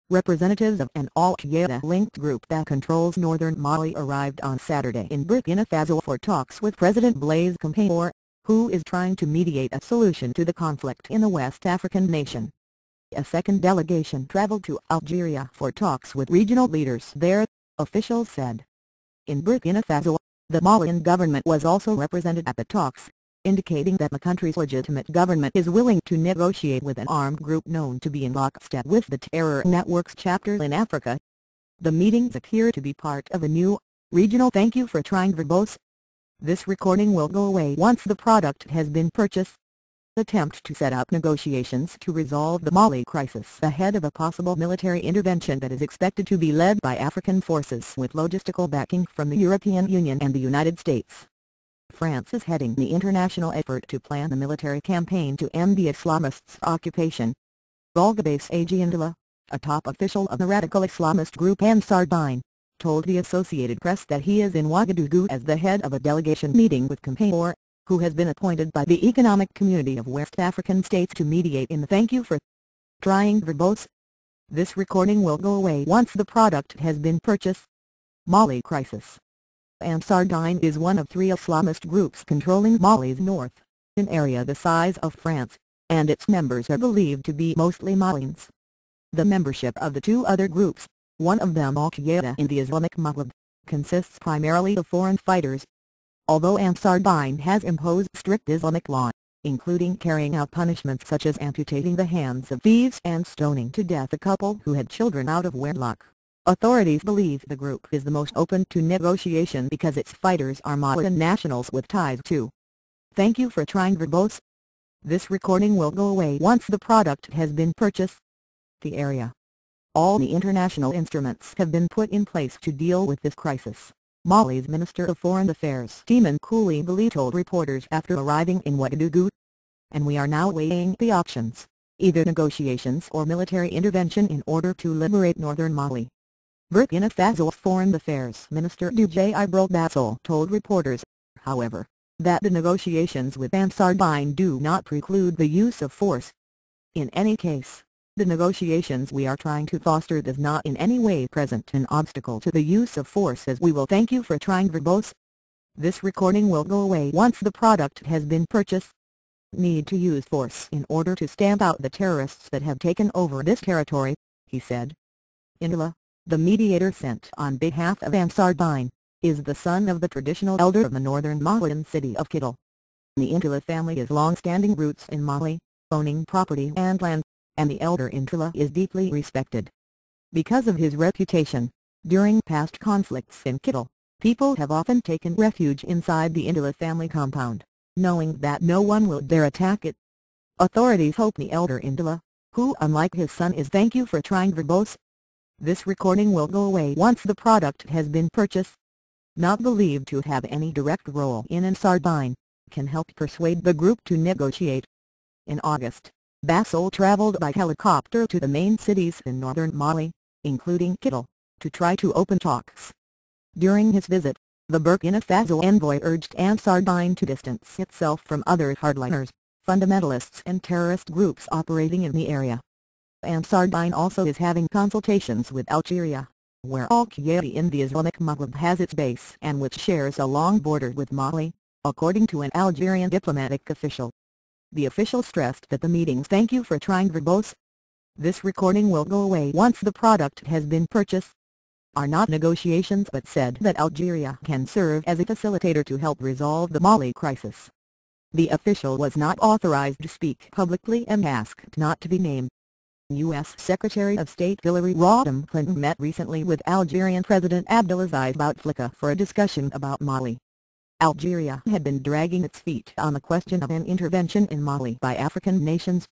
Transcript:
representatives of an Al-Qaida-linked group that controls northern Mali arrived on Saturday in Burkina Faso for talks with President Blaise Compaoré, who is trying to mediate a solution to the conflict in the West African nation. A second delegation traveled to Algeria for talks with regional leaders there, officials said. In Burkina Faso, the Malian government was also represented at the talks, indicating that the country's legitimate government is willing to negotiate with an armed group known to be in lockstep with the terror network's chapter in Africa. The meetings appear to be part of a new, regional thank you for trying verbose. This recording will go away once the product has been purchased. Attempt to set up negotiations to resolve the Mali crisis ahead of a possible military intervention that is expected to be led by African forces with logistical backing from the European Union and the United States. France is heading the international effort to plan a military campaign to end the Islamists' occupation. Al-Qaida Agindala, a top official of the radical Islamist group Ansar Dine, told the Associated Press that he is in Ouagadougou as the head of a delegation meeting with Compaoré, who has been appointed by the Economic Community of West African States to mediate in the thank you for trying verbose. This recording will go away once the product has been purchased. Mali crisis. Ansar Dine is one of three Islamist groups controlling Mali's north, an area the size of France, and its members are believed to be mostly Malians. The membership of the two other groups, one of them Al-Qaida in the Islamic Maghreb, consists primarily of foreign fighters. Although Ansar Dine has imposed strict Islamic law, including carrying out punishments such as amputating the hands of thieves and stoning to death a couple who had children out of wedlock, authorities believe the group is the most open to negotiation because its fighters are Malian nationals with ties to. Thank you for trying verbose. This recording will go away once the product has been purchased. The area. All the international instruments have been put in place to deal with this crisis, Mali's Minister of Foreign Affairs Timan Coulibaly told reporters after arriving in Ouagadougou. And we are now weighing the options, either negotiations or military intervention in order to liberate northern Mali. Burkina Faso Foreign Affairs Minister Dj Ibril Bassel told reporters, however, that the negotiations with Ansar Dine do not preclude the use of force. In any case, the negotiations we are trying to foster does not in any way present an obstacle to the use of force, as we will thank you for trying verbose. This recording will go away once the product has been purchased. Need to use force in order to stamp out the terrorists that have taken over this territory, he said. Indala, the mediator sent on behalf of Ansar Dine, is the son of the traditional elder of the northern Malian city of Kidal. The Indala family has long-standing roots in Mali, owning property and land, and the elder Indala is deeply respected. Because of his reputation, during past conflicts in Kidal, people have often taken refuge inside the Indala family compound, knowing that no one will dare attack it. Authorities hope the elder Indala, who unlike his son is thank you for trying verbose. This recording will go away once the product has been purchased. Not believed to have any direct role in Ansar Dine, can help persuade the group to negotiate. In August, Bassel traveled by helicopter to the main cities in northern Mali, including Kidal, to try to open talks. During his visit, the Burkina Faso envoy urged Ansar Dine to distance itself from other hardliners, fundamentalists and terrorist groups operating in the area. Ansar Dine also is having consultations with Algeria, where Al-Qaida in the Islamic Maghreb has its base and which shares a long border with Mali, according to an Algerian diplomatic official. The official stressed that the meetings thank you for trying verbose. This recording will go away once the product has been purchased. Are not negotiations, but said that Algeria can serve as a facilitator to help resolve the Mali crisis. The official was not authorized to speak publicly and asked not to be named. U.S. Secretary of State Hillary Rodham Clinton met recently with Algerian President Abdelaziz Bouteflika for a discussion about Mali. Algeria had been dragging its feet on the question of an intervention in Mali by African nations,